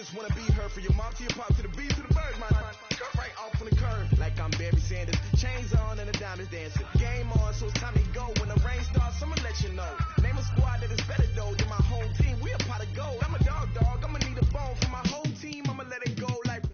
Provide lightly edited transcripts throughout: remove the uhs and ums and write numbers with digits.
just wanna be her. For your mom to your pop to the beat to the bird, my cut right off on the curve. Like I'm Barry Sanders. Chains on and the diamonds dancing. Game on, so it's time to go. When the rain starts, I'ma let you know. Name a squad that is better though than my whole team. We a pot of gold. I'm a dog. I'ma need a bone for my whole team. I'ma let it go like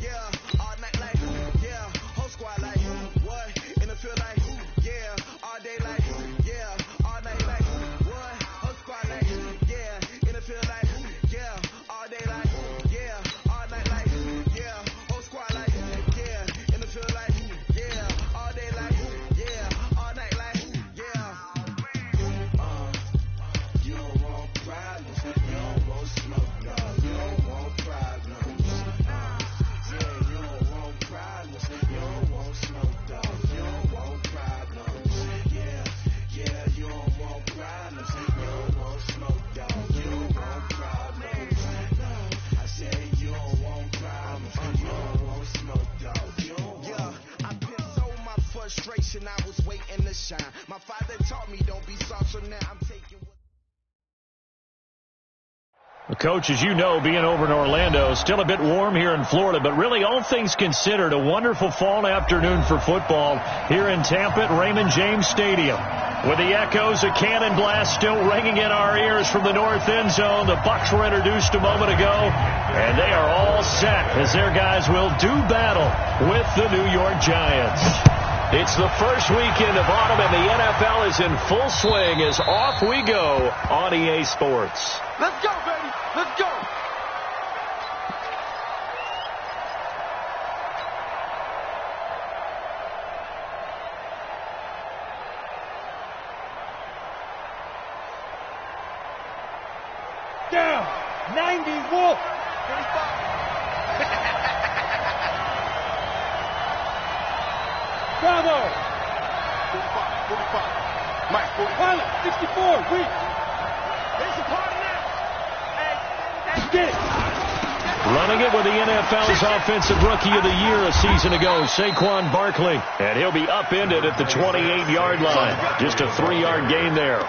yeah, all night like yeah, whole squad like what? In the field like yeah, all day like yeah, all night like what? Whole squad like yeah, in the field like yeah, all day like yeah, all night like yeah, whole squad like yeah, in the field like yeah, all day like yeah, all night like yeah. You don't want problems, you don't want smoke, dog. You don't want problems. Yeah, you don't want problems. You don't want smoke, dog. You don't want problems. Yeah, you don't want problems. You don't want smoke, dog. You don't want problems. No, I said you don't want problems. You don't want smoke, dog. You don't want. Yeah, I pissed so my frustration. I was waiting to shine. My father taught me don't be soft, so now I'm taking. Coach, as you know, being over in Orlando, still a bit warm here in Florida, but really all things considered, a wonderful fall afternoon for football here in Tampa at Raymond James Stadium. With the echoes of cannon blast still ringing in our ears from the north end zone, the Bucs were introduced a moment ago, and they are all set as their guys will do battle with the New York Giants. It's the first weekend of autumn, and the NFL is in full swing as off we go on EA Sports. Let's go, baby. Let's go. Down. 90 Wolf. 45. Bravo. 45. Mike, 45. Pilot. 64. Weak. There's a party now. Hey, Get it. Running it with the NFL's Offensive Rookie of the Year a season ago, Saquon Barkley. And he'll be upended at the 28-yard line. Just a 3-yard gain there.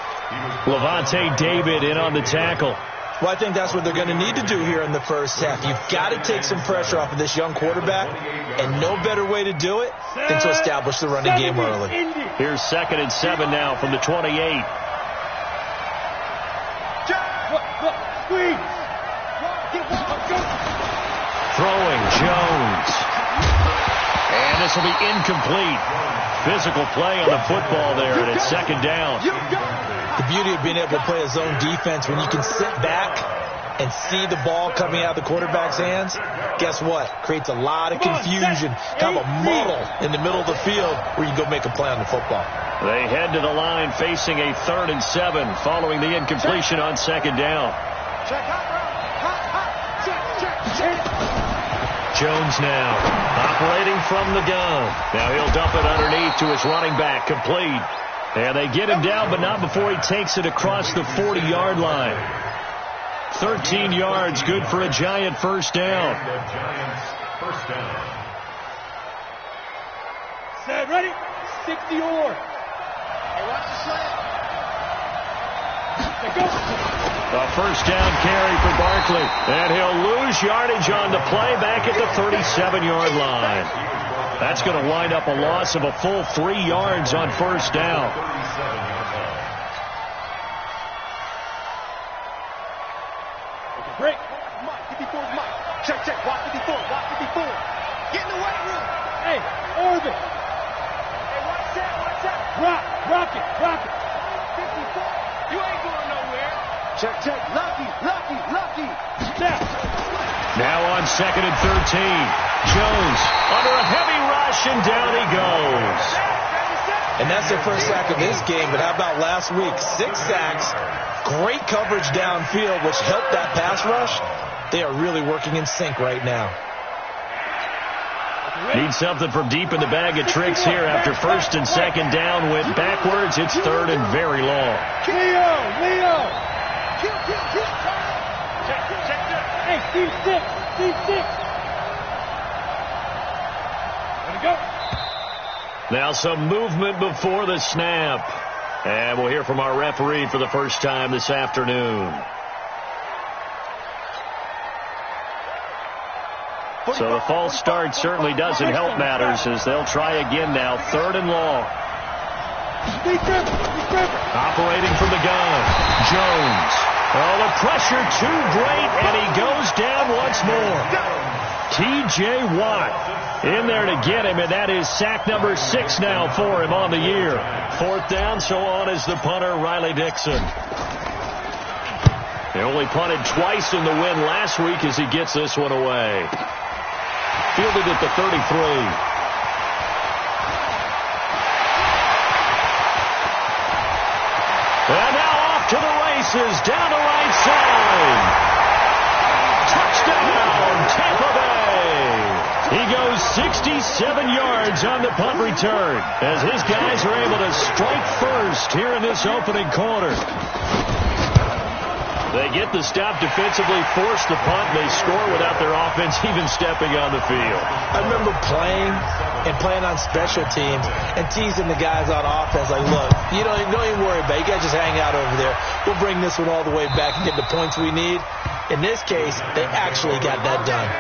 Levante David in on the tackle. Well, I think that's what they're going to need to do here in the first half. You've got to take some pressure off of this young quarterback, and no better way to do it than to establish the running game early. Here's 2nd and 7 now from the 28. Squeeze. Throwing Jones. And this will be incomplete. Physical play on the football there, and it's 2nd down. The beauty of being able to play a zone defense, when you can sit back and see the ball coming out of the quarterback's hands, guess what? Creates a lot of confusion, kind of a muddle in the middle of the field where you go make a play on the football. They head to the line facing a 3rd and 7 following the incompletion on 2nd down. Jones now operating from the gun. Now he'll dump it underneath to his running back, complete. And they get him down, but not before he takes it across the 40-yard line. 13 yards, good for a Giant first down. Set, ready? 60 or. Hey, watch the slant. Let go. A first down carry for Barkley. And he'll lose yardage on the play back at the 37-yard line. That's going to wind up a loss of a full 3 yards on first down. Break. Mike, 54 is Mike. Check. Watch 54. Watch 54. Get in the weight room. Hey, orbit. Hey, watch that. Rock it. 54. You ain't going nowhere. Check. Lucky. Snap. Now on 2nd and 13. Jones under a heavy rush, and down he goes. And that's their first sack of this game, but how about last week? 6 sacks, great coverage downfield, which helped that pass rush. They are really working in sync right now. Need something from deep in the bag of tricks here after 1st and 2nd down went backwards. It's 3rd and very long. Leo. Hey, Steve 6. Let it go. Now some movement before the snap. And we'll hear from our referee for the first time this afternoon. So the false start certainly doesn't help matters as they'll try again now. 3rd and long. Operating from the gun. Jones. Oh, the pressure too great, and he goes down once more. T.J. Watt in there to get him, and that is sack number 6 now for him on the year. 4th down, so on is the punter, Riley Dixon. They only punted twice in the win last week as he gets this one away. Fielded at the 33. And now off to the races, down the right side. Touchdown, Tampa Bay. He goes 67 yards on the punt return as his guys are able to strike first here in this opening quarter. They get the stop defensively, force the punt, and they score without their offense even stepping on the field. I remember playing on special teams and teasing the guys on offense like, look, don't even worry about it. You guys just hang out over there. We'll bring this one all the way back and get the points we need. In this case, they actually got that done.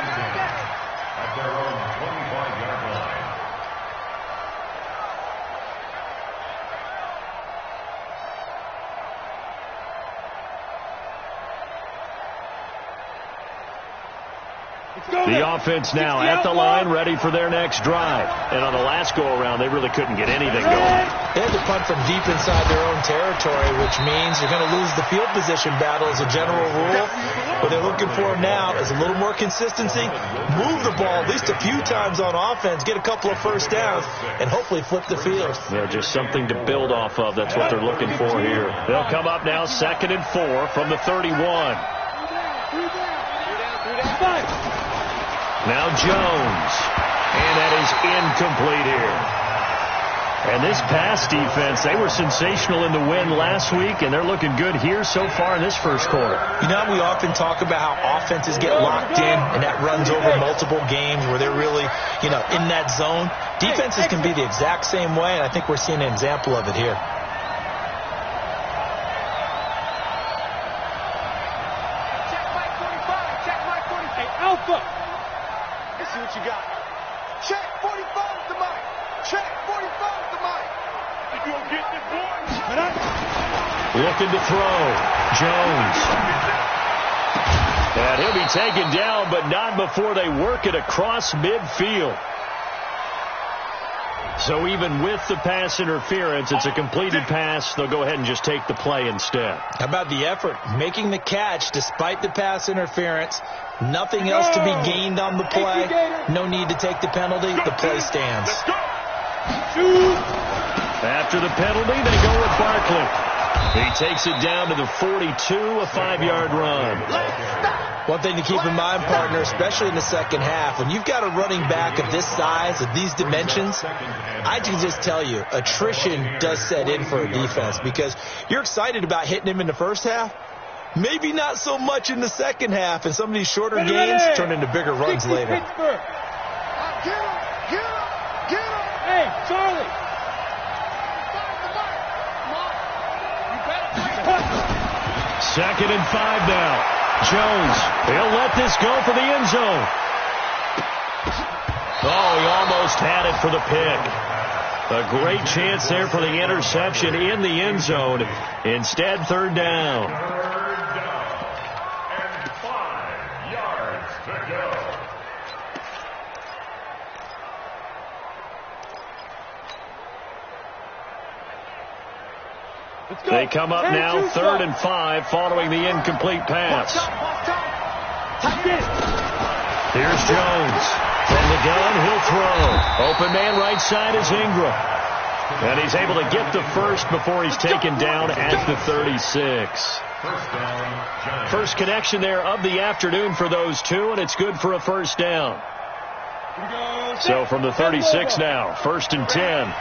The offense now at the line, ready for their next drive. And on the last go-around, they really couldn't get anything going. They had to punt from deep inside their own territory, which means you're going to lose the field position battle as a general rule. What they're looking for now is a little more consistency, move the ball at least a few times on offense, get a couple of first downs, and hopefully flip the field. Yeah, just something to build off of. That's what they're looking for here. They'll come up now 2nd and 4 from the 31. Now Jones. And that is incomplete here. And this pass defense, they were sensational in the win last week, and they're looking good here so far in this first quarter. You know, we often talk about how offenses get locked in, and that runs over multiple games where they're really, in that zone. Defenses can be the exact same way, and I think we're seeing an example of it here. Alpha. Let's see what you got. Check 45 to Mike. Check 45 to Mike. You gonna get this boy? Looking to throw. Jones. And he'll be taken down, but not before they work it across midfield. So even with the pass interference, it's a completed pass. They'll go ahead and just take the play instead. How about the effort? Making the catch despite the pass interference. Nothing else to be gained on the play. No need to take the penalty. The play stands. After the penalty, they go with Barkley. He takes it down to the 42, a 5-yard run. One thing to keep in mind, partner, especially in the second half, when you've got a running back of this size, of these dimensions, I can just tell you, attrition does set in for a defense because you're excited about hitting him in the first half. Maybe not so much in the second half, and some of these shorter gains turn into bigger runs later. Get him! Get him! Get him! Hey, Charlie! 2nd and 5 now. Jones, he'll let this go for the end zone. Oh, he almost had it for the pick. A great chance there for the interception in the end zone. Instead, 3rd down. And 5 yards to go. They come up now 3rd and 5 following the incomplete pass. Here's Jones. From the gun, he'll throw. Open man right side is Ingram. And he's able to get the first before he's taken down at the 36. First connection there of the afternoon for those two, and it's good for a first down. So from the 36 now, 1st and 10.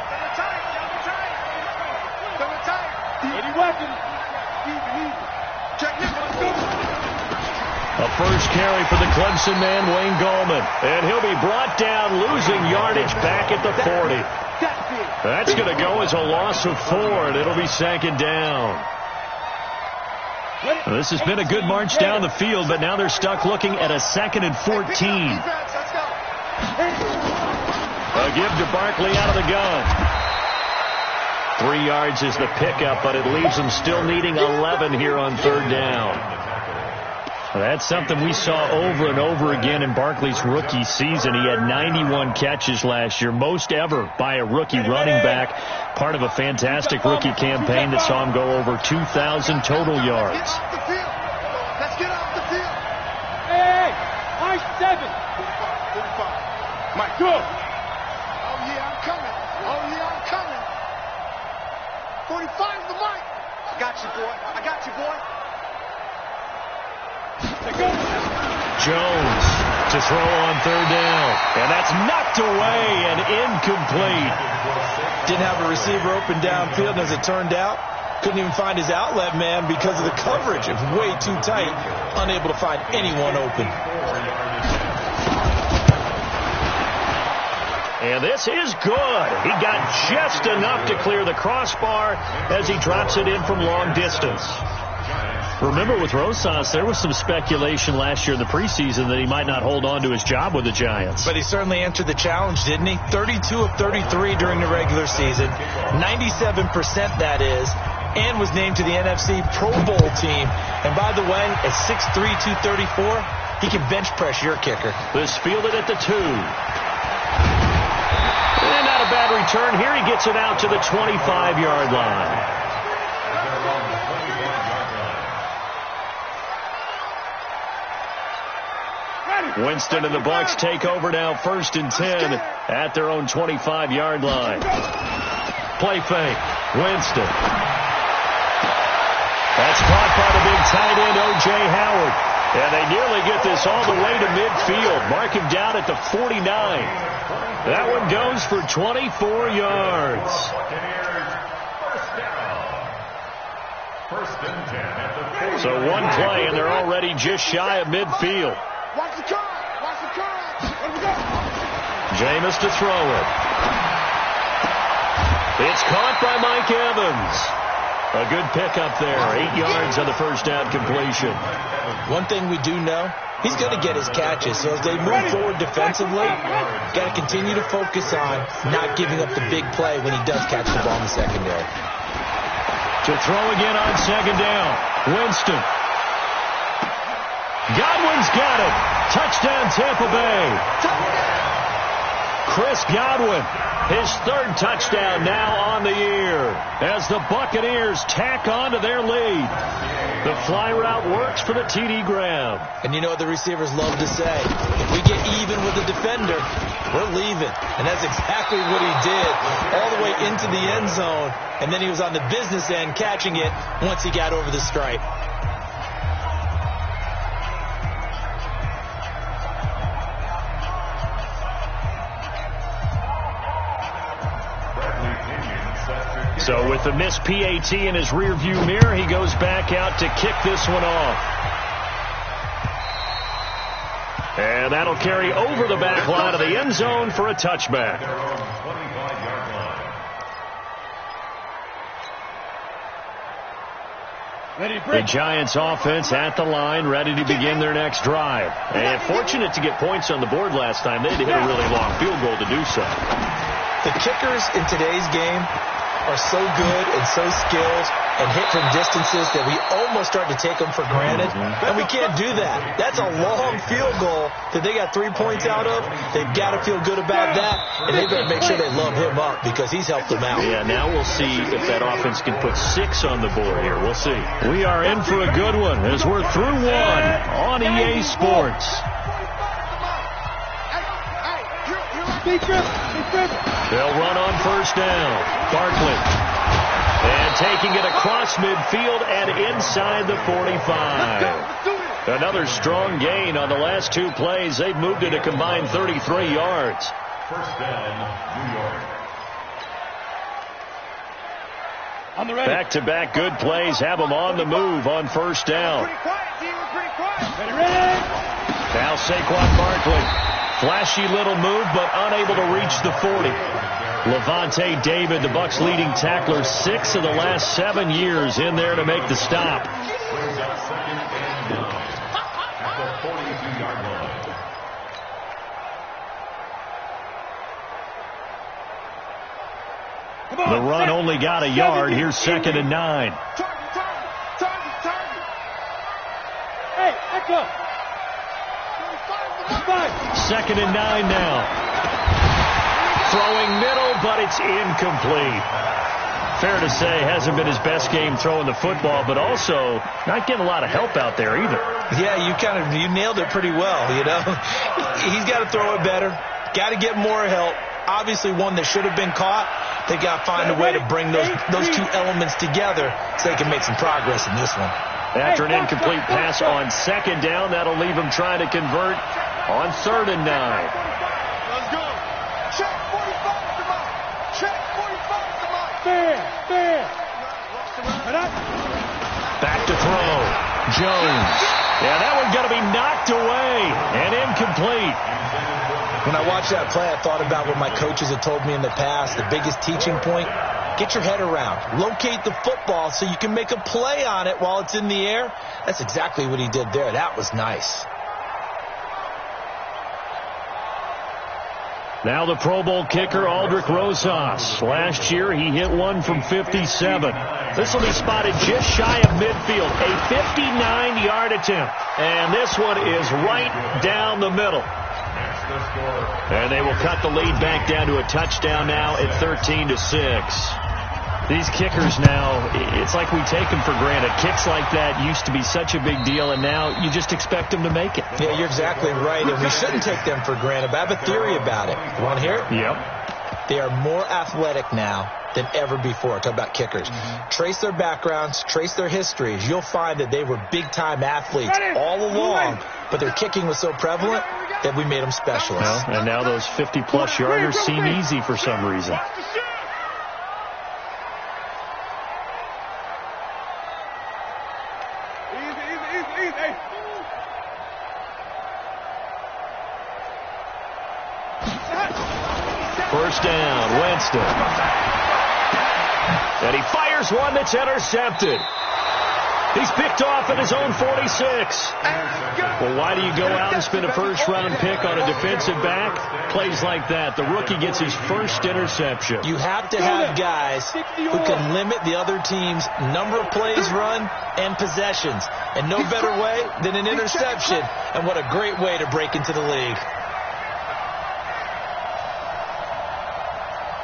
A first carry for the Clemson man, Wayne Gallman. And he'll be brought down, losing yardage back at the 40. That's going to go as a loss of 4, and it'll be second down. Well, this has been a good march down the field, but now they're stuck looking at a 2nd and 14. A give to Barkley out of the gun. 3 yards is the pickup, but it leaves them still needing 11 here on 3rd down. Well, that's something we saw over and over again in Barkley's rookie season. He had 91 catches last year, most ever by a rookie running back, part of a fantastic rookie campaign that saw him go over 2,000 total yards. Let's get off the field. Hey, Mike 7. Mike, go. Oh, yeah, I'm coming. Oh, yeah, I'm coming. 45 the mic. I got you, boy. I got you, boy. Jones to throw on 3rd down. And that's knocked away and incomplete. Didn't have a receiver open downfield, and as it turned out, couldn't even find his outlet man because of the coverage. It was way too tight, unable to find anyone open. And this is good. He got just enough to clear the crossbar as he drops it in from long distance. Remember, with Rosas, there was some speculation last year in the preseason that he might not hold on to his job with the Giants. But he certainly answered the challenge, didn't he? 32 of 33 during the regular season, 97% that is, and was named to the NFC Pro Bowl team. And by the way, at 6'3", 234, he can bench press your kicker. This fielded at the 2. And not a bad return here. He gets it out to the 25-yard line. Winston and the Bucs take over now, 1st and 10 at their own 25-yard line. Play fake. Winston. That's caught by the big tight end, O.J. Howard. And they nearly get this all the way to midfield. Mark him down at the 49. That one goes for 24 yards. So one play, and they're already just shy of midfield. Watch the car. Watch the car. Let me go. Jameis to throw it. It's caught by Mike Evans. A good pickup there. 8 yards on the first down completion. One thing we do know, he's going to get his catches. So as they move forward defensively, got to continue to focus on not giving up the big play when he does catch the ball in the secondary. To throw again on 2nd down. Winston. Godwin's got it. Touchdown, Tampa Bay. Chris Godwin, his 3rd touchdown now on the year as the Buccaneers tack on to their lead. The fly route works for the TD Graham. And you know what the receivers love to say? If we get even with the defender, we're leaving. And that's exactly what he did, all the way into the end zone. And then he was on the business end catching it once he got over the stripe. So with the missed PAT in his rearview mirror, he goes back out to kick this one off. And that'll carry over the back line of the end zone for a touchback. The Giants offense at the line, ready to begin their next drive. And fortunate to get points on the board last time. They had to hit a really long field goal to do so. The kickers in today's game are so good and so skilled and hit from distances that we almost start to take them for granted. And we can't do that. That's a long field goal that they got 3 points out of. They've got to feel good about that, and they better make sure they love him up because he's helped them out. Yeah, now we'll see if that offense can put 6 on the board here. We'll see. We are in for a good one as we're through one on EA Sports. They'll run on 1st down. Barkley. And taking it across midfield and inside the 45. Another strong gain on the last 2 plays. They've moved it a combined 33 yards. 1st down, New York. On the ready. Back-to-back good plays have them on the move on 1st down. Ready. Now Saquon Barkley. Flashy little move, but unable to reach the 40. Levante David, the Bucs' leading tackler, 6 of the last 7 years in there to make the stop. Brings up 2nd and 9 at the 42-yard line. The run only got a yard. Here's 2nd and 9. Hey, let's go. 2nd and 9 now. Throwing middle, but it's incomplete. Fair to say, hasn't been his best game throwing the football, but also not getting a lot of help out there either. Yeah, you nailed it pretty well, you know. He's got to throw it better. Got to get more help. Obviously one that should have been caught. They got to find a way to bring those two elements together so they can make some progress in this one. After an incomplete pass on 2nd down, that'll leave him trying to convert on 3rd and 9. Let's go. Check 45 to mine. Check 45 to mine. Fair. Back to throw. Jones. Yeah, that one's going to be knocked away and incomplete. When I watched that play, I thought about what my coaches had told me in the past. The biggest teaching point, get your head around. Locate the football so you can make a play on it while it's in the air. That's exactly what he did there. That was nice. Now the Pro Bowl kicker, Aldrick Rosas. Last year, he hit one from 57. This will be spotted just shy of midfield. A 59-yard attempt. And this one is right down the middle. And they will cut the lead back down to a touchdown now at 13-6. These kickers now, it's like we take them for granted. Kicks like that used to be such a big deal, and now you just expect them to make it. Yeah, you're exactly right, and we shouldn't take them for granted. But I have a theory about it. You want to hear it? Yep. They are more athletic now than ever before. Talk about kickers. Trace their backgrounds, trace their histories. You'll find that they were big-time athletes all along, but their kicking was so prevalent that we made them specialists. Well, and now those 50-plus yarders seem easy for some reason. First down, Winston. And he fires one that's intercepted. He's picked off at his own 46. Well, why do you go out and spend a first-round pick on a defensive back? Plays like that. The rookie gets his first interception. You have to have guys who can limit the other team's number of plays run and possessions. And no better way than an interception. And what a great way to break into the league.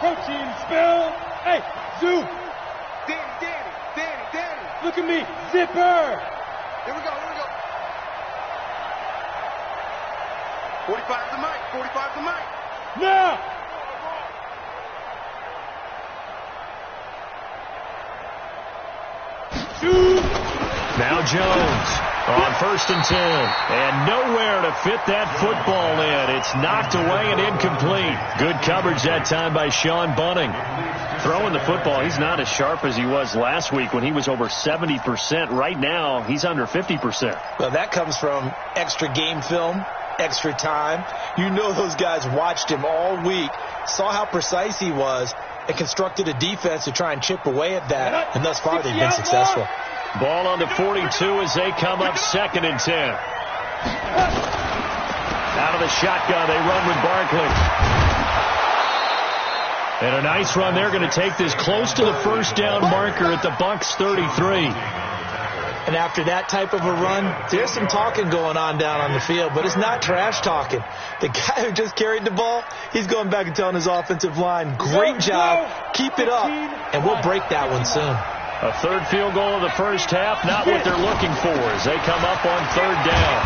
Protein spill. Hey, Zoo. Danny. Look at me. Zipper. Here we go. 45 to Mike. Now. Shoot. Now Jones on 1st and 10. And nowhere to fit that football in. It's knocked away and incomplete. Good coverage that time by Sean Bunting. Throwing the football, he's not as sharp as he was last week when he was over 70%. Right now, he's under 50%. Well, that comes from extra game film, extra time. You know those guys watched him all week, saw how precise he was, and constructed a defense to try and chip away at that. And thus far, they've been successful. Ball on the 42 as they come up 2nd and 10. Out of the shotgun, they run with Barkley. And a nice run. They're going to take this close to the first down marker at the Bucs 33. And after that type of a run, there's some talking going on down on the field, but it's not trash talking. The guy who just carried the ball, he's going back and telling his offensive line, great job, keep it up, and we'll break that one soon. A third field goal of the first half, not what they're looking for as they come up on 3rd down.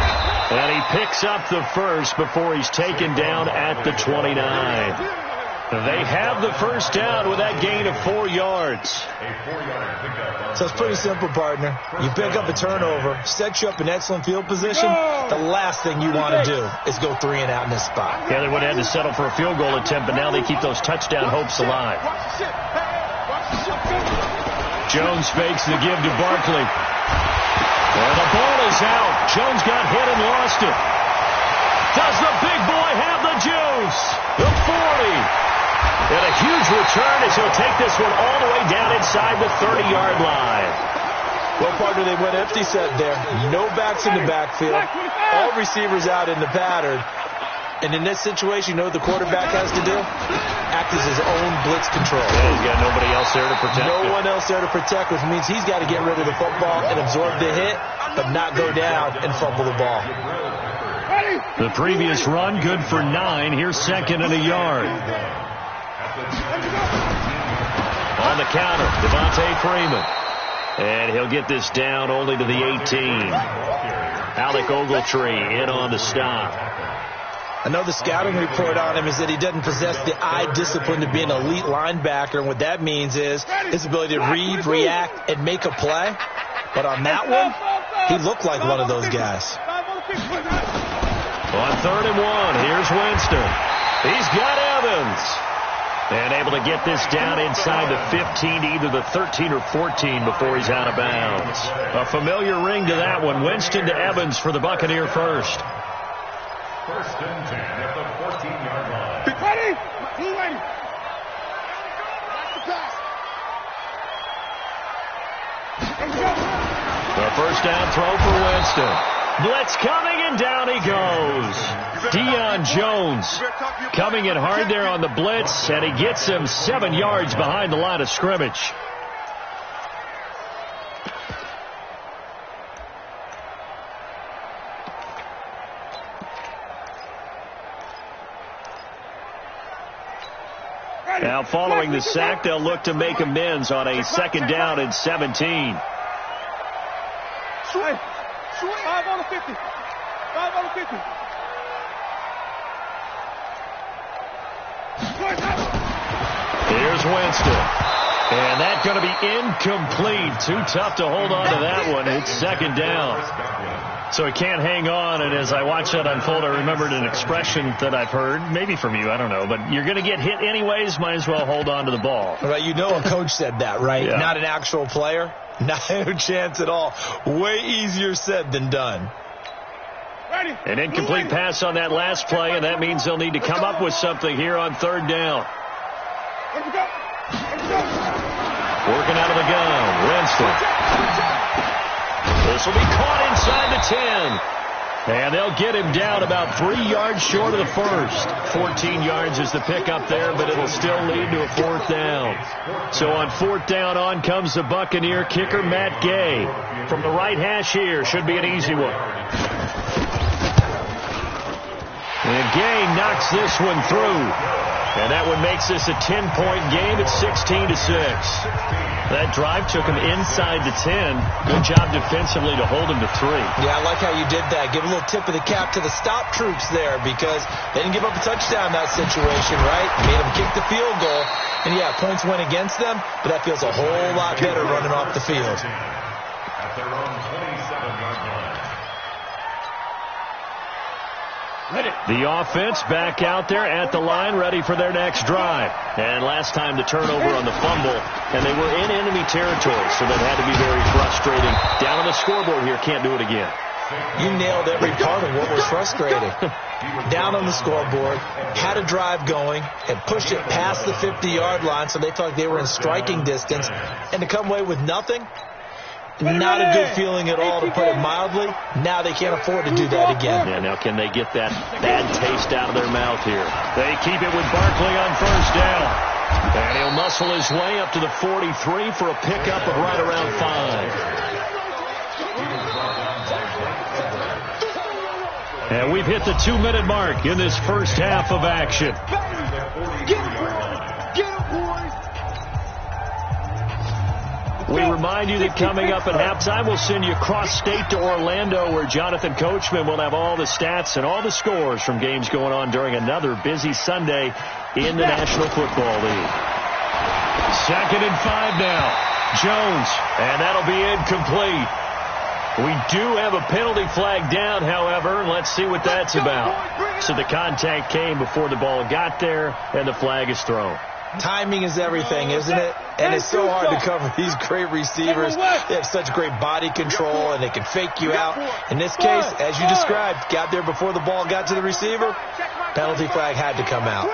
And he picks up the first before he's taken down at the 29. They have the first down with that gain of 4 yards. So it's pretty simple, partner. You pick up a turnover, set you up in excellent field position. The last thing you want to do is go 3 and out in this spot. Yeah, they would have had to settle for a field goal attempt, but now they keep those touchdown hopes alive. Jones fakes the give to Barkley. And the ball is out. Jones got hit and lost it. Does the big boy have the juice? The 40. And a huge return as he'll take this one all the way down inside the 30-yard line. Well, partner, they went empty set there. No backs in the backfield. All receivers out in the pattern. And in this situation, you know what the quarterback has to do? Act as his own blitz control. Yeah, he's got nobody else there to protect No him. one else there to protect, which means he's got to get rid of the football and absorb the hit, but not go down and fumble the ball. The previous run, good for 9. Here's second and a yard. On the counter, Devontae Freeman. And he'll get this down only to the 18. Alec Ogletree in on the stop. I know the scouting report on him is that he doesn't possess the eye discipline to be an elite linebacker, and what that means is his ability to read, react, and make a play. But on that one, he looked like one of those guys. On 3rd and 1, here's Winston. He's got Evans. And able to get this down inside the 15, either the 13 or 14 before he's out of bounds. A familiar ring to that one. Winston to Evans for the Buccaneer first. 1st and 10 at the 14-yard line. Ready? Blue ready. The first down throw for Winston. Blitz coming, and down he goes. Deion Jones coming in hard there on the blitz, and he gets him 7 yards behind the line of scrimmage. Now following the sack, they'll look to make amends on a 2nd down and 17. 5 on the 50. 5 on the 50. Here's Winston. And that's going to be incomplete. Too tough to hold on to that one. It's 2nd down. So he can't hang on, and as I watch that unfold, I remembered an expression that I've heard, maybe from you, I don't know, but you're going to get hit anyways, might as well hold on to the ball. Right, you know a coach said that, right? Yeah. Not an actual player. Not a chance at all. Way easier said than done. An incomplete pass on that last play, and that means they'll need to come up with something here on 3rd down. Working out of the gun, Winston. This will be caught inside the 10. And they'll get him down about 3 yards short of the first. 14 yards is the pickup there, but it'll still lead to a 4th down. So on 4th down, on comes the Buccaneer kicker, Matt Gay. From the right hash here, should be an easy one. And Gay knocks this one through. And that one makes this a 10-point game at 16-6. That drive took him inside the 10. Good job defensively to hold him to 3. Yeah, I like how you did that. Give a little tip of the cap to the stop troops there because they didn't give up a touchdown in that situation, right? Made them kick the field goal. And, yeah, points went against them, but that feels a whole lot better running off the field. At their own 27-yard line. The offense back out there at the line, ready for their next drive. And last time the turnover on the fumble, and they were in enemy territory, so that had to be very frustrating. Down on the scoreboard here, can't do it again. You nailed every part of what was frustrating. Down on the scoreboard, had a drive going, and pushed it past the 50-yard line, so they felt like they were in striking distance. And to come away with nothing, not a good feeling at all, to put it mildly. Now they can't afford to do that again. Yeah, now can they get that bad taste out of their mouth here? They keep it with Barkley on 1st down. And he'll muscle his way up to the 43 for a pickup of right around 5. And we've hit the 2-minute mark in this first half of action. We remind you that coming up at halftime, we'll send you cross-state to Orlando, where Jonathan Coachman will have all the stats and all the scores from games going on during another busy Sunday in the National Football League. 2nd and 5 now. Jones, and that'll be incomplete. We do have a penalty flag down, however. Let's see what that's about. So the contact came before the ball got there, and the flag is thrown. Timing is everything, isn't it? And it's so hard to cover these great receivers. They have such great body control, and they can fake you out. In this case, as you described, got there before the ball got to the receiver. Penalty flag had to come out.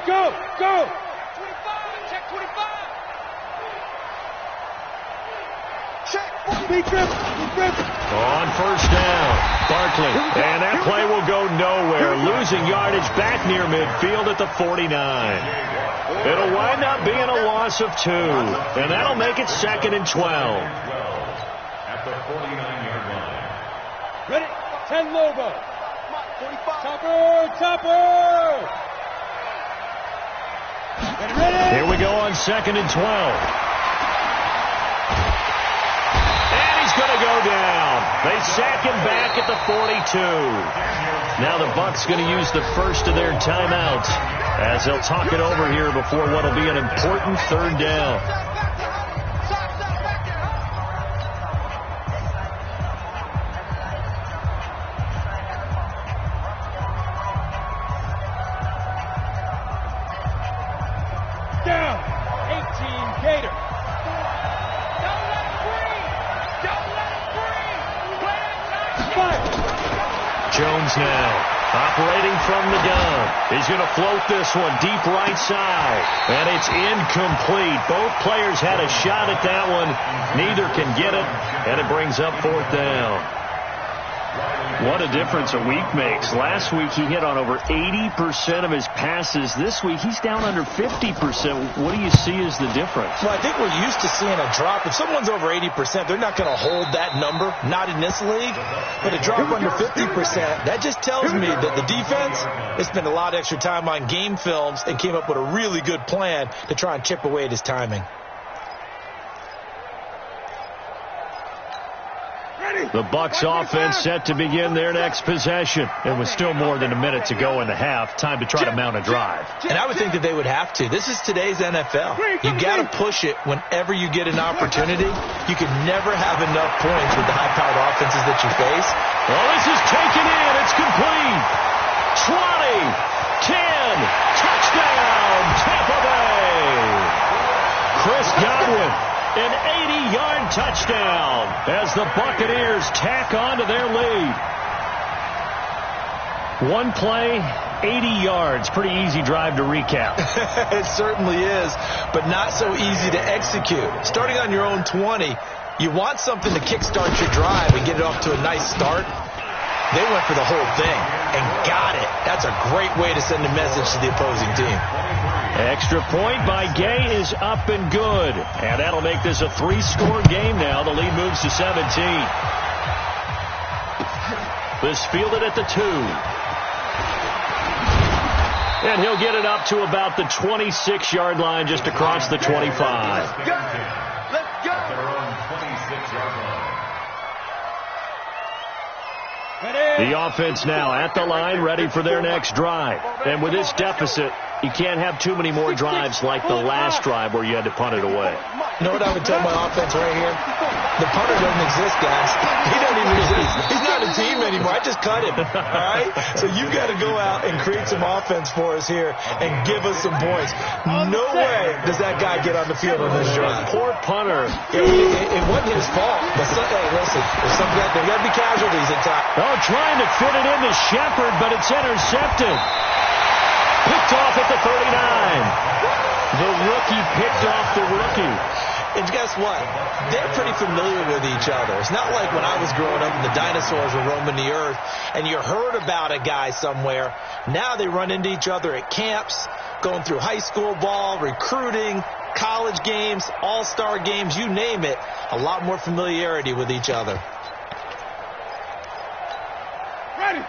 Go! 25. Check 25. Deep grip. On first down, Barkley. And that play will go nowhere. Losing yardage back near midfield at the 49. It'll wind up being a loss of 2. And that'll make it 2nd and 12. At the 49-yard line. Ready? 10 Lobo. 45. Topper! Ready? Here we go on 2nd and 12. Going to go down. They sack him back at the 42. Now the Bucs going to use the first of their timeouts as they'll talk it over here before what will be an important 3rd down. Down. 18 Gator. Jones now operating from the gun. He's going to float this one deep right side. And it's incomplete. Both players had a shot at that one. Neither can get it. And it brings up 4th down. What a difference a week makes. Last week he hit on over 80% of his passes. This week he's down under 50%. What do you see as the difference? Well, I think we're used to seeing a drop. If someone's over 80%, they're not going to hold that number, not in this league. But a drop under 50%, that just tells me that the defense has spent a lot of extra time on game films and came up with a really good plan to try and chip away at his timing. The Bucs offense set to begin their next possession. And with still more than a minute to go in the half, time to try to mount a drive. And I would think that they would have to. This is today's NFL. You got to push it whenever you get an opportunity. You can never have enough points with the high-powered offenses that you face. Well, this is taken in. It's complete. 20, 10, touchdown, Tampa Bay. Chris Godwin. An 80-yard touchdown as the Buccaneers tack on to their lead. One play, 80 yards. Pretty easy drive to recap. It certainly is, but not so easy to execute. Starting on your own 20, you want something to kickstart your drive and get it off to a nice start. They went for the whole thing and got it. That's a great way to send a message to the opposing team. Extra point by Gay is up and good. And that'll make this a 3-score game now. The lead moves to 17. This fielded at the 2. And he'll get it up to about the 26-yard line just across the 25. Let's go. At their own 26-yard line. The offense now at the line, ready for their next drive. And with this deficit, you can't have too many more drives like the last drive where you had to punt it away. You know what I would tell my offense right here? The punter doesn't exist, guys. He doesn't even exist. He's not a team anymore. I just cut him. All right? So you've got to go out and create some offense for us here and give us some points. No way does that guy get on the field on this drive. Poor punter. It wasn't his fault. But hey, listen, there got to be casualties at times. Oh, trying to fit it into Shepard, but it's intercepted. Picked off at the 39. The rookie picked off the rookie. And guess what? They're pretty familiar with each other. It's not like when I was growing up and the dinosaurs were roaming the earth and you heard about a guy somewhere. Now they run into each other at camps, going through high school ball, recruiting, college games, all-star games, you name it. A lot more familiarity with each other.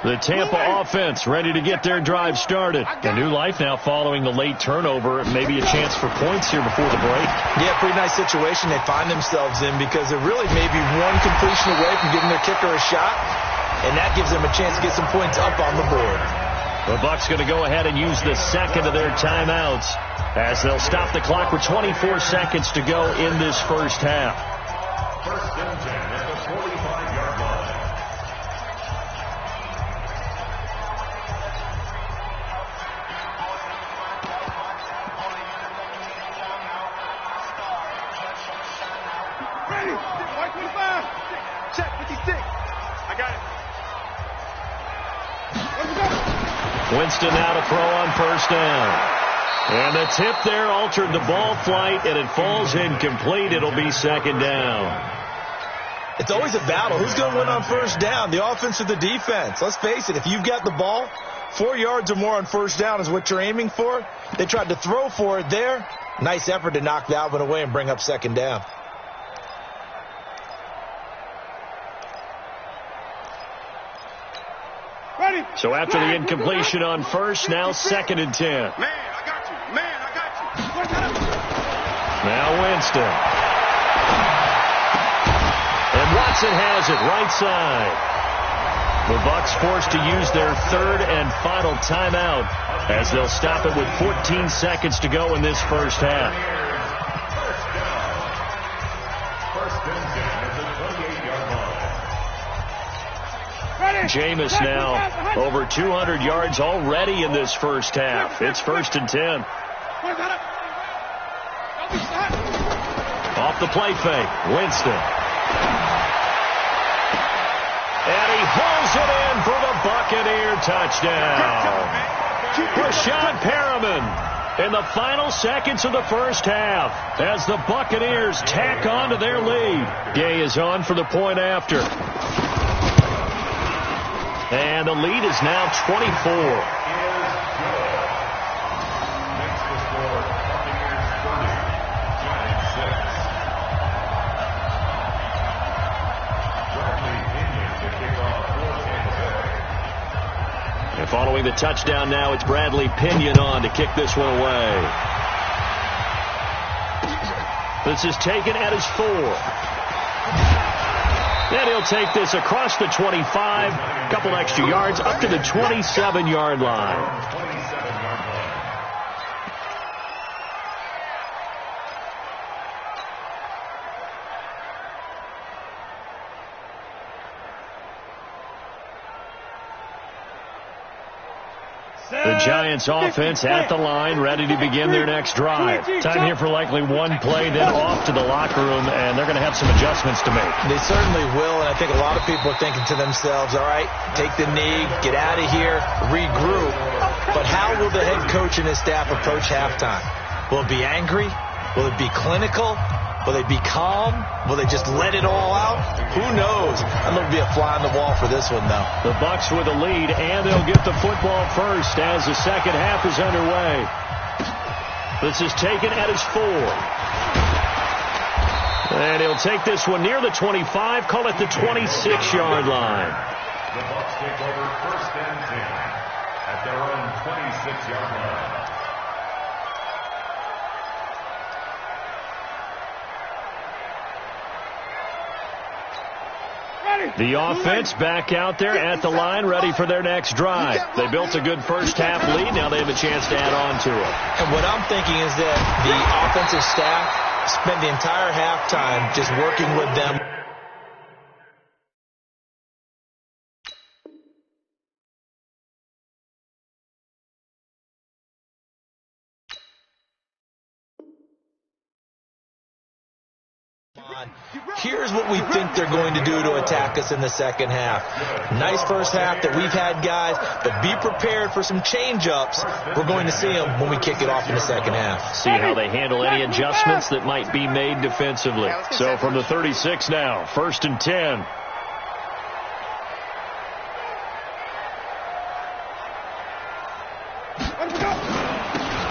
The Tampa offense ready to get their drive started. A new life now following the late turnover. Maybe a chance for points here before the break. Yeah, pretty nice situation they find themselves in because they're really maybe one completion away from giving their kicker a shot, and that gives them a chance to get some points up on the board. The Bucs going to go ahead and use the second of their timeouts as they'll stop the clock with 24 seconds to go in this first half. First and 10 at the 45-yard line. Check 56. I got it. Let's go. Winston now to throw on first down. And the tip there altered the ball flight, and it falls incomplete. It'll be second down. It's always a battle. Who's going to win on first down, the offense or the defense? Let's face it, if you've got the ball, 4 yards or more on first down is what you're aiming for. They tried to throw for it there. Nice effort to knock that one away and bring up second down. Ready. So after the incompletion on first, now 2nd and 10. Man, I got you. Man, I got you. Now Winston. And Watson has it right side. The Bucs forced to use their 3rd and final timeout as they'll stop it with 14 seconds to go in this first half. Jameis now over 200 yards already in this first half. It's 1st and 10. Off the play fake, Winston. And he hauls it in for the Buccaneer touchdown. Rashad Perriman in the final seconds of the first half as the Buccaneers tack on to their lead. Gay is on for the point after. And the lead is now 24. And following the touchdown now, it's Bradley Pinion on to kick this one away. This is taken at his 4. And he'll take this across the 25, a couple extra yards, up to the 27-yard line. The Giants offense at the line, ready to begin their next drive. Time here for likely one play, then off to the locker room, and they're going to have some adjustments to make. They certainly will, and I think a lot of people are thinking to themselves, all right, take the knee, get out of here, regroup. But how will the head coach and his staff approach halftime? Will it be angry? Will it be clinical? Will they be calm? Will they just let it all out? Who knows? I'd love to be a fly on the wall for this one, though. The Bucs with a lead, and they'll get the football first as the second half is underway. This is taken at his 4. And he'll take this one near the 25, call it the 26-yard line. The Bucs take over 1st and 10 at their own 26-yard line. The offense back out there at the line, ready for their next drive. They built a good first half lead. Now they have a chance to add on to it. And what I'm thinking is that the offensive staff spent the entire halftime just working with them. Here's what we think they're going to do to attack us in the second half. Nice first half that we've had, guys, but be prepared for some change-ups. We're going to see them when we kick it off in the second half. See how they handle any adjustments that might be made defensively. So from the 36 now, 1st and 10.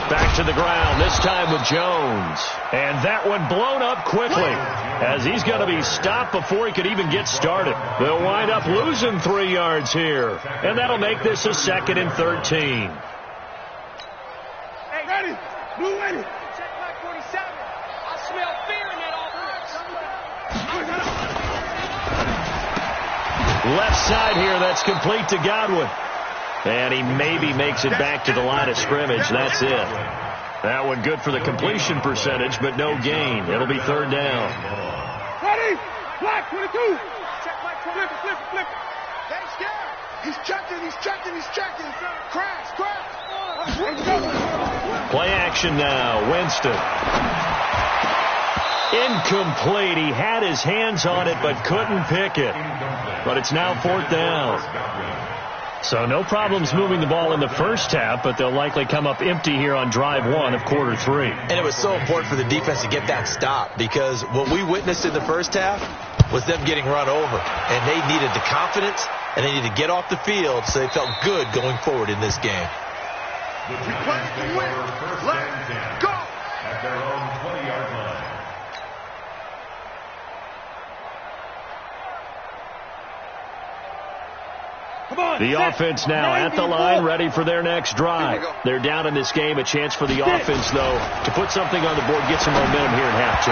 Back to the ground, this time with Jones. And that one blown up quickly as he's going to be stopped before he could even get started. They'll wind up losing 3 yards here. And that'll make this a 2nd and 13. Hey, ready. Blue ready. Check my 47. I smell fear in that offense. Left side here, that's complete to Godwin. And he maybe makes it back to the line of scrimmage. That's it. That one good for the completion percentage, but no gain. It'll be 3rd down. Ready. Black 22. Check my 20. Flip it. They scared. He's checking. Crash. Play action now. Winston. Incomplete. He had his hands on it, but couldn't pick it. But it's now 4th down. So no problems moving the ball in the first half, but they'll likely come up empty here on drive 1 of quarter 3. And it was so important for the defense to get that stop, because what we witnessed in the first half was them getting run over. And they needed the confidence, and they needed to get off the field so they felt good going forward in this game. The Giants take over first and 10 Go! at their own 20-yard line. The offense now at the line, ready for their next drive. They're down in this game. A chance for the offense, though, to put something on the board, get some momentum here in half 2.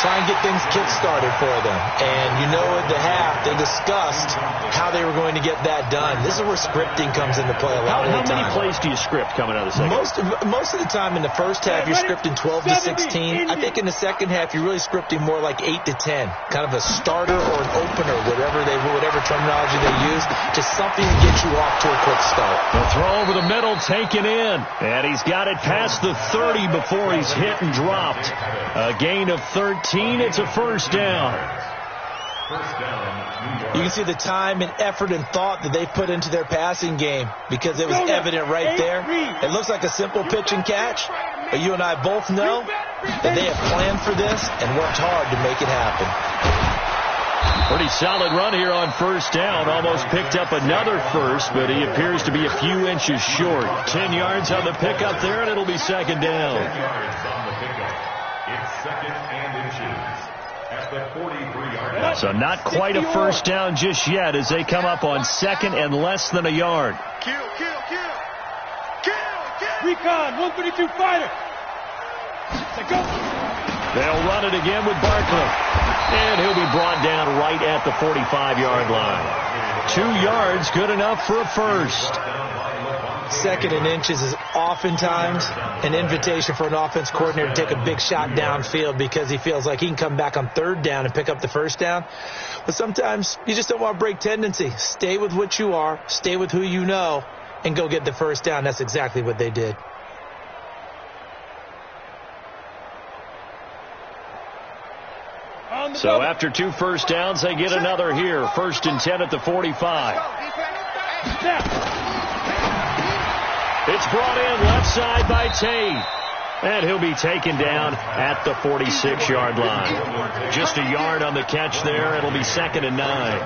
Try and get things kick-started for them. And you know at the half, they discussed how they were going to get that done. This is where scripting comes into play a lot of the time. How many plays do you script coming out of the second? Most of the time in the first half, you're scripting 12 to 16. I think in the second half, you're really scripting more like 8 to 10. Kind of a starter or an opener, whatever terminology they use, just something to get you off to a quick start. The throw over the middle, taken in. And he's got it past the 30 before he's hit and dropped. A gain of 13. It's a first down. You can see the time and effort and thought that they put into their passing game, because it was evident right there. It looks like a simple pitch and catch, but you and I both know that they have planned for this and worked hard to make it happen. Pretty solid run here on first down. Almost picked up another first, but he appears to be a few inches short. 10 yards on the pickup there, and it'll be second down. 10 yards on the pickup. It's second and inches at the 43-yard line. So not quite a first down just yet as they come up on second and less than a yard. Kill. Recon, 132 fighter. Go. They'll run it again with Barkley. And he'll be brought down right at the 45-yard line. 2 yards, good enough for a first. Second and inches is oftentimes an invitation for an offense coordinator to take a big shot downfield because he feels like he can come back on third down and pick up the first down. But sometimes you just don't want to break tendency. Stay with what you are, stay with who you know, and go get the first down. That's exactly what they did. So after 2 first downs, they get another here. First and 10 at the 45. It's brought in left side by Tate. And he'll be taken down at the 46-yard line. Just a yard on the catch there. It'll be second and 9.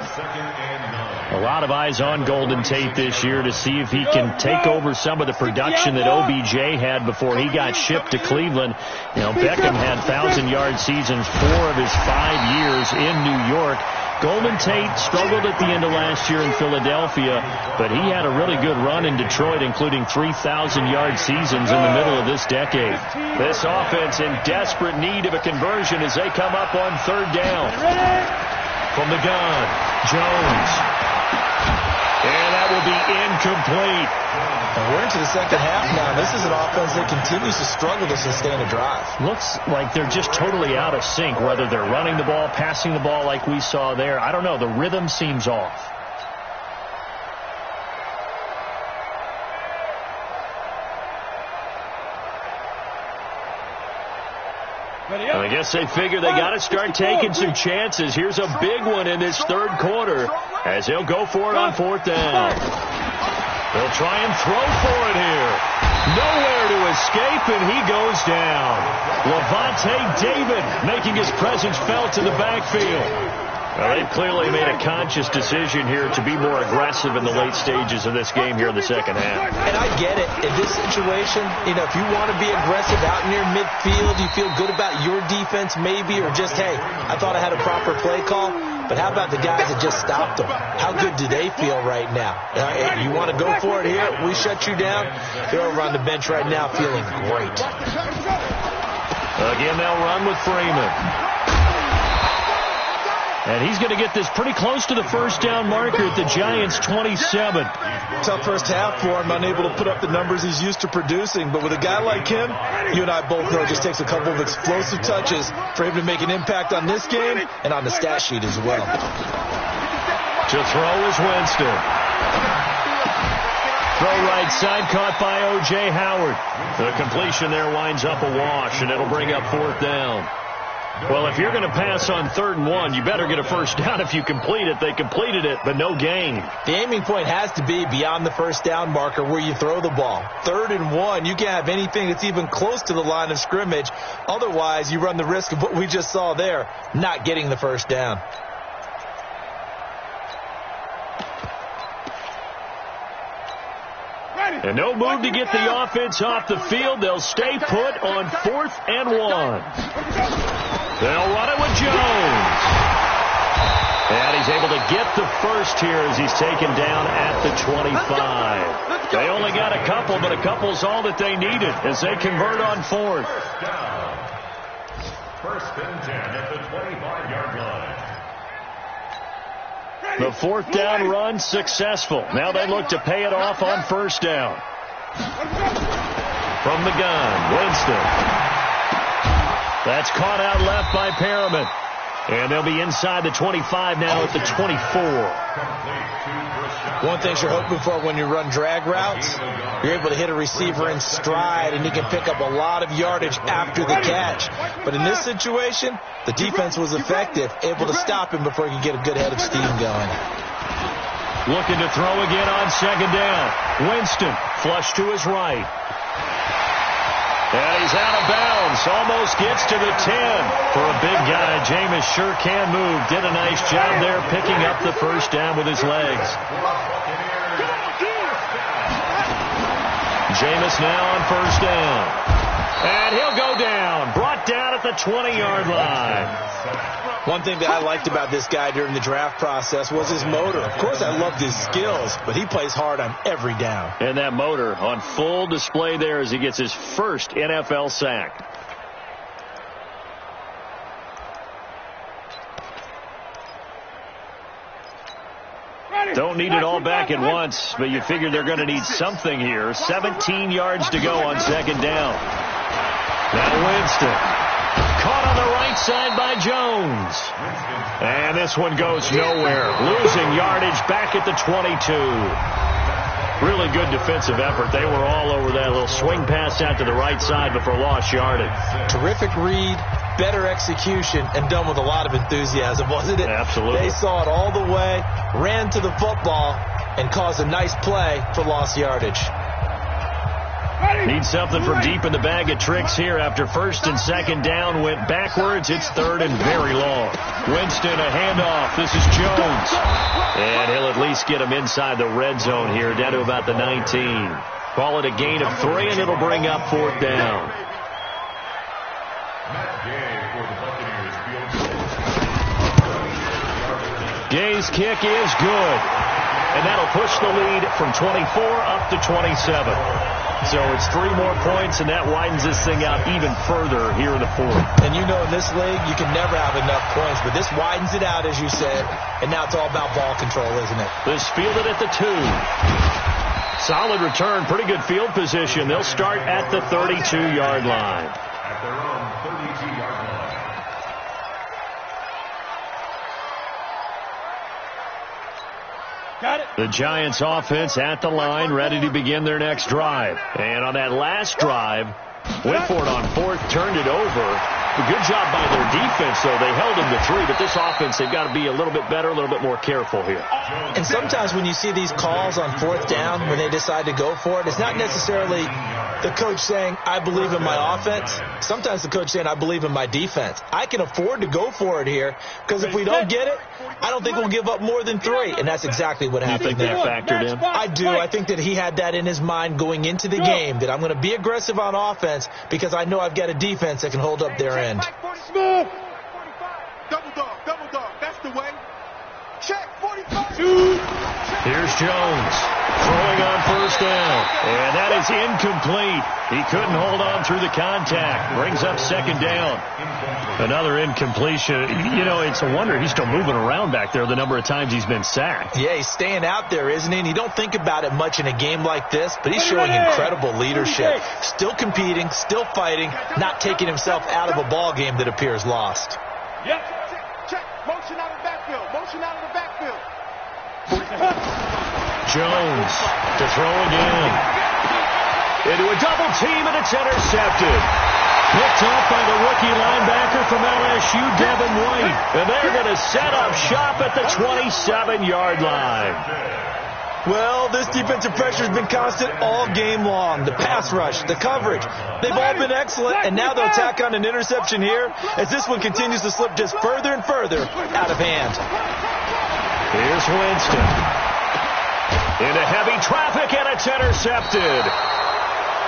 A lot of eyes on Golden Tate this year to see if he can take over some of the production that OBJ had before he got shipped to Cleveland. You know, Beckham had 1,000-yard seasons 4 of his 5 years in New York. Golden Tate struggled at the end of last year in Philadelphia, but he had a really good run in Detroit, including 3,000-yard seasons in the middle of this decade. This offense in desperate need of a conversion as they come up on third down. From the gun, Jones. And that will be incomplete. And we're into the second half now. This is an offense that continues to struggle to sustain a drive. Looks like they're just totally out of sync, whether they're running the ball, passing the ball like we saw there. I don't know. The rhythm seems off. I guess they figure they got to start taking some chances. Here's a big one in this third quarter as they'll go for it on fourth down. They'll try and throw for it here. Nowhere to escape, and he goes down. Lavonte David making his presence felt in the backfield. Well, they've clearly made a conscious decision here to be more aggressive in the late stages of this game here in the second half. And I get it. In this situation, you know, if you want to be aggressive out near midfield, you feel good about your defense maybe, or just, hey, I thought I had a proper play call. But how about the guys that just stopped them? How good do they feel right now? You want to go for it here? We shut you down. They're over on the bench right now feeling great. Again, they'll run with Freeman. And he's going to get this pretty close to the first down marker at the Giants' 27. Tough first half for him, unable to put up the numbers he's used to producing. But with a guy like him, you and I both know it just takes a couple of explosive touches for him to make an impact on this game and on the stat sheet as well. To throw is Winston. Throw right side, caught by O.J. Howard. The completion there winds up a wash, and it'll bring up fourth down. Well, if you're going to pass on 3rd and 1, you better get a first down if you complete it. They completed it, but no gain. The aiming point has to be beyond the first down marker where you throw the ball. 3rd and 1, you can't have anything that's even close to the line of scrimmage. Otherwise, you run the risk of what we just saw there, not getting the first down. And no move to get the offense off the field. They'll stay put on 4th and 1. They'll run it with Jones. And he's able to get the first here as he's taken down at the 25. They only got a couple, but a couple's all that they needed as they convert on 4th. First and 10 at the 25-yard line. The 4th down run successful. Now they look to pay it off on 1st down. From the gun, Winston. That's caught out left by Perriman. And they'll be inside the 25 now at the 24. One thing you're hoping for when you run drag routes, you're able to hit a receiver in stride, and he can pick up a lot of yardage after the catch. But in this situation, the defense was effective, able to stop him before he could get a good head of steam going. Looking to throw again on 2nd down. Winston, flush to his right. And he's out of bounds. Almost gets to the 10. For a big guy, Jameis sure can move. Did a nice job there picking up the first down with his legs. Jameis now on 1st down. And he'll go down. Brought down at the 20-yard line. One thing that I liked about this guy during the draft process was his motor. Of course, I loved his skills, but he plays hard on every down. And that motor on full display there as he gets his first NFL sack. Don't need it all back at once, but you figure they're going to need something here. 17 yards to go on 2nd down. Now Winston. Caught on the right side by Jones. And this one goes nowhere. Losing yardage back at the 22. Really good defensive effort. They were all over that little swing pass out to the right side before lost yardage. Terrific read, better execution, and done with a lot of enthusiasm, wasn't it? Absolutely. They saw it all the way, ran to the football, and caused a nice play for lost yardage. Need something from deep in the bag of tricks here after 1st and 2nd down went backwards. It's 3rd and very long. Winston, a handoff. This is Jones. And he'll at least get him inside the red zone here, down to about the 19. Call it a gain of 3, and it'll bring up 4th down. Gay's kick is good. And that'll push the lead from 24 up to 27. So it's 3 more points, and that widens this thing out even further here in the 4th. And you know in this league, you can never have enough points, but this widens it out, as you said, and now it's all about ball control, isn't it? This fielded at the 2. Solid return, pretty good field position. They'll start at the 32-yard line. At their own 32-yard line. The Giants offense at the line, ready to begin their next drive. And on that last drive, went for it on 4th, turned it over. A good job by their defense, though. They held them to 3, but this offense, they've got to be a little bit better, a little bit more careful here. And sometimes when you see these calls on 4th down, when they decide to go for it, it's not necessarily the coach saying, I believe in my offense. Sometimes the coach saying, I believe in my defense. I can afford to go for it here, because if we don't get it, I don't think we'll give up more than 3. And that's exactly what happened. You think there. that factored in? I do. I think that he had that in his mind going into the game, that I'm going to be aggressive on offense because I know I've got a defense that can hold up their end. Double dog, that's the way. Check, 45. Here's Jones throwing on 1st down. And that is incomplete. He couldn't hold on through the contact. Brings up 2nd down. Another incompletion. You know, it's a wonder he's still moving around back there the number of times he's been sacked. Yeah, he's staying out there, isn't he? And you don't think about it much in a game like this, but he's showing incredible leadership. Still competing, still fighting, not taking himself out of a ball game that appears lost. Yep. Check. Motion out of the backfield. Motion out of the backfield. Jones to throw again. Into a double team, and it's intercepted. Picked up by the rookie linebacker from LSU, Devin White. And they're going to set up shop at the 27-yard line. Well, this defensive pressure has been constant all game long. The pass rush, the coverage, they've all been excellent, and now they'll tack on an interception here as this one continues to slip just further and further out of hand. Here's Winston. Into heavy traffic, and it's intercepted.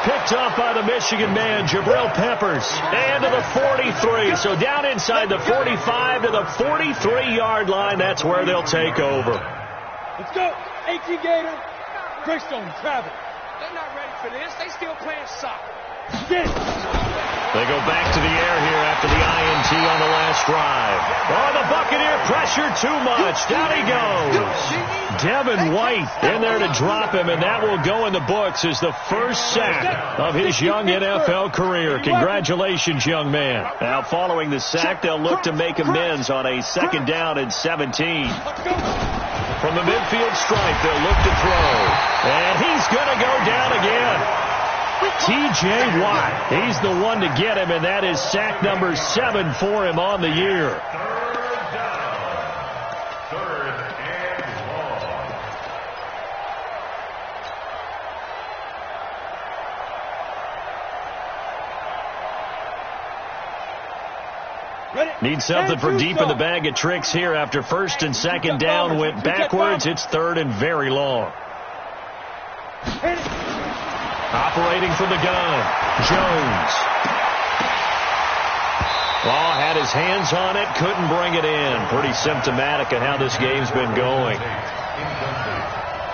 Picked up by the Michigan man, Jabril Peppers. And to the 43. So down inside the 45 to the 43-yard line. That's where they'll take over. Let's go. 18 Gator. Greystone, travel. They're not ready for this. They still playing soccer. Get it. They go back to the air here after the INT on the last drive. Oh, the Buccaneer pressure too much. Down he goes. Devin White in there to drop him, and that will go in the books as the first sack of his young NFL career. Congratulations, young man. Now, following the sack, they'll look to make amends on a 2nd down and 17. From the midfield stripe, they'll look to throw. And he's going to go down again. T.J. Watt, he's the one to get him, and that is sack number 7 for him on the year. Third and Ready? Need something for deep in the bag of tricks here after 1st and 2nd down went backwards. It's 3rd and very long. Operating from the gun, Jones. Oh, had his hands on it, couldn't bring it in. Pretty symptomatic of how this game's been going.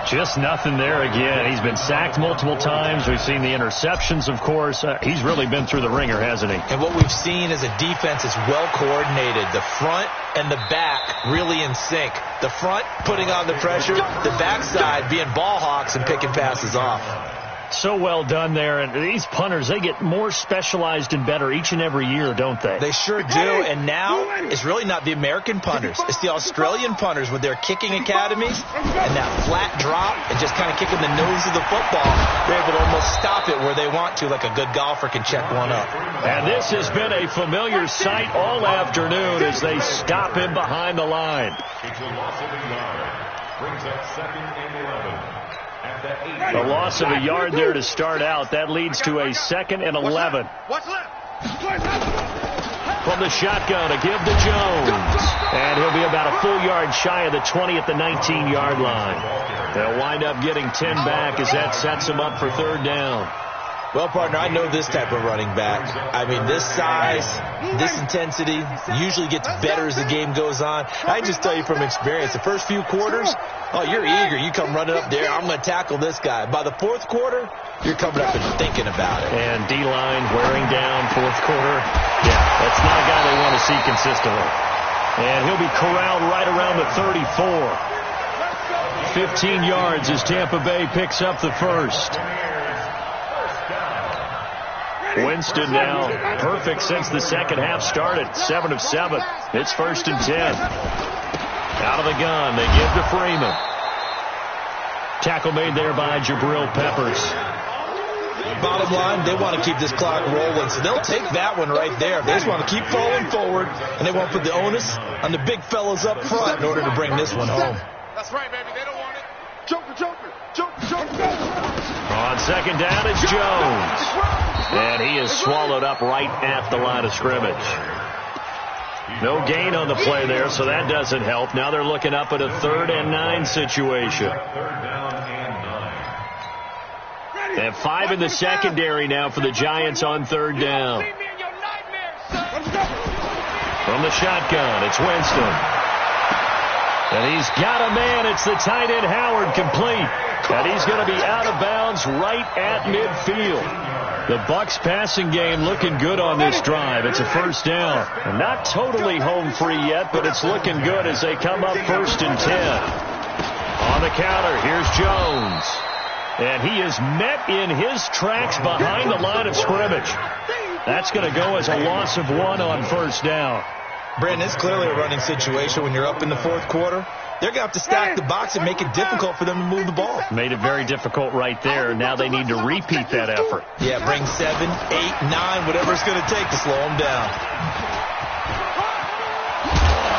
Just nothing there again. He's been sacked multiple times. We've seen the interceptions, of course. He's really been through the ringer, hasn't he? And what we've seen is a defense is well coordinated. The front and the back really in sync. The front putting on the pressure, the backside being ball hawks and picking passes off. So well done there. And these punters, they get more specialized and better each and every year, don't they? They sure do. And now it's really not the American punters. It's the Australian punters with their kicking academies and that flat drop and just kind of kicking the nose of the football. They're able to almost stop it where they want to, like a good golfer can check one up. And this has been a familiar sight all afternoon as they stop him behind the line. It's a loss of a yard. Brings up 2nd and 11. A loss of a yard there to start out. That leads to a 2nd and 11. What's left? From the shotgun, a give to Jones. And he'll be about a full yard shy of the 20 at the 19-yard line. They'll wind up getting 10 back as that sets them up for 3rd down. Well, partner, I know this type of running back. I mean, this size, this intensity usually gets better as the game goes on. I just tell you from experience, the first few quarters, oh, you're eager. You come running up there. I'm going to tackle this guy. By the 4th quarter, you're coming up and thinking about it. And D-line wearing down 4th quarter. Yeah, that's not a guy they want to see consistently. And he'll be corralled right around the 34. 15 yards as Tampa Bay picks up the first. Winston now perfect since the second half started. 7 of 7. It's 1st and 10. Out of the gun, they give to Freeman. Tackle made there by Jabril Peppers. Bottom line, they want to keep this clock rolling, so they'll take that one right there. They just want to keep falling forward, and they want to put the onus on the big fellas up front in order to bring this one home. That's right, baby. They don't want it. Joker, Joker, Joker, Joker. On 2nd down, it's Jones. And he is swallowed up right at the line of scrimmage. No gain on the play there, so that doesn't help. Now they're looking up at a 3rd and 9 situation. 3rd down and 9. They have 5 in the secondary now for the Giants on 3rd down. From the shotgun, it's Winston. And he's got a man. It's the tight end Howard, complete. And he's going to be out of bounds right at midfield. The Bucs passing game looking good on this drive. It's a 1st down. And not totally home free yet, but it's looking good as they come up 1st and 10. On the counter, here's Jones. And he is met in his tracks behind the line of scrimmage. That's going to go as a loss of 1 on 1st down. Brandon, it's clearly a running situation when you're up in the 4th quarter. they're going to have to stack the box and make it difficult for them to move the ball. Made it very difficult right there. Now they need to repeat that effort. Yeah, bring 7, 8, 9, whatever it's going to take to slow them down.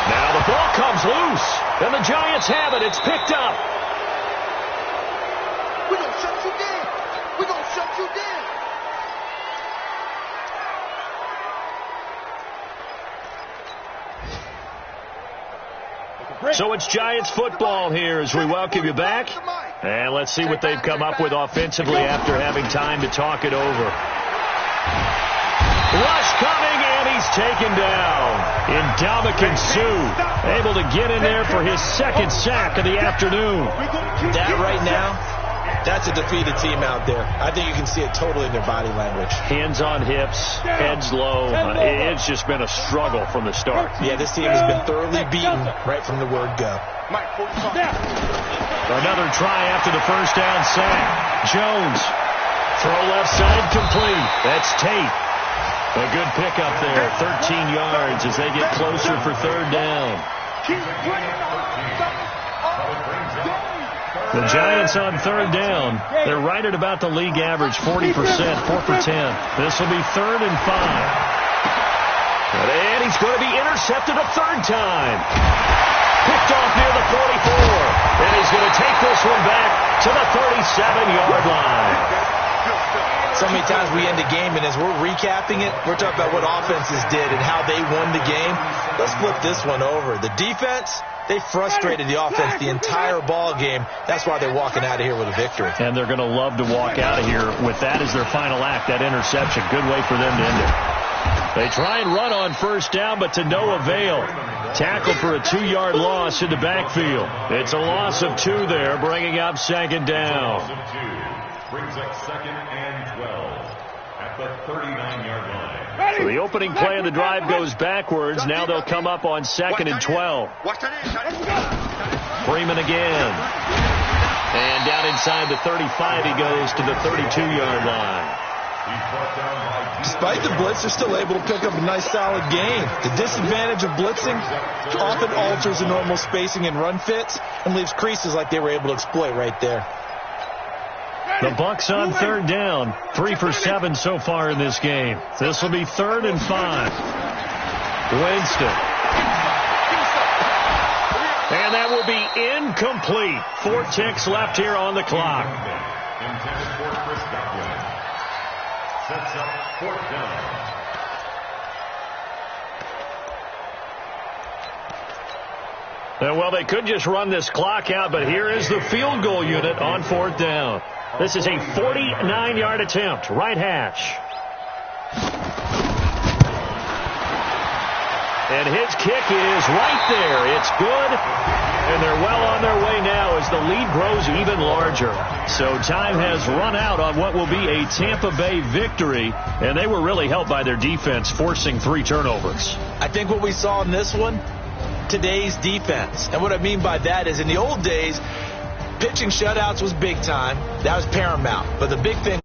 Now the ball comes loose, and the Giants have it. It's picked up. We're going to shut you down. We're going to shut you down. So it's Giants football here as we welcome you back. And let's see what they've come up with offensively after having time to talk it over. Rush coming, and he's taken down. Ndamukong Suh able to get in there for his second sack of the afternoon. That right now, that's a defeated team out there. I think you can see it totally in their body language. Hands on hips, heads low. It's just been a struggle from the start. Yeah, this team has been thoroughly beaten right from the word go. Another try after the first down sack. Jones. Throw left side complete. That's Tate. A good pickup there. 13 yards as they get closer for third down. The Giants on third down. They're right at about the league average, 40%, 4 for 10. This will be 3rd and 5. And he's going to be intercepted a third time. Picked off near the 44. And he's going to take this one back to the 37-yard line. So many times we end a game, and as we're recapping it, we're talking about what offenses did and how they won the game. Let's flip this one over. The defense, they frustrated the offense the entire ball game. That's why they're walking out of here with a victory. And they're going to love to walk out of here with that as their final act, that interception. Good way for them to end it. They try and run on first down, but to no avail. Tackle for a 2-yard loss in the backfield. It's a loss of 2 there, bringing up second down. Brings up 2nd and 12 at the 39-yard line. So the opening play of the drive goes backwards. Now they'll come up on 2nd and 12. Freeman again. And down inside the 35, he goes to the 32-yard line. Despite the blitz, they're still able to pick up a nice solid gain. The disadvantage of blitzing often alters the normal spacing and run fits and leaves creases like they were able to exploit right there. The Bucs on third down. 3 for 7 so far in this game. This will be 3rd and 5. Winston. And that will be incomplete. 4 ticks left here on the clock. Intended for Chris Godwin. Sets up 4th down. Well, they could just run this clock out, but here is the field goal unit on 4th down. This is a 49-yard attempt, right hash. And his kick is right there. It's good, and they're well on their way now as the lead grows even larger. So time has run out on what will be a Tampa Bay victory, and they were really helped by their defense, forcing 3 turnovers. I think what we saw in this one, today's defense. And what I mean by that is in the old days, pitching shutouts was big time. That was paramount. But the big thing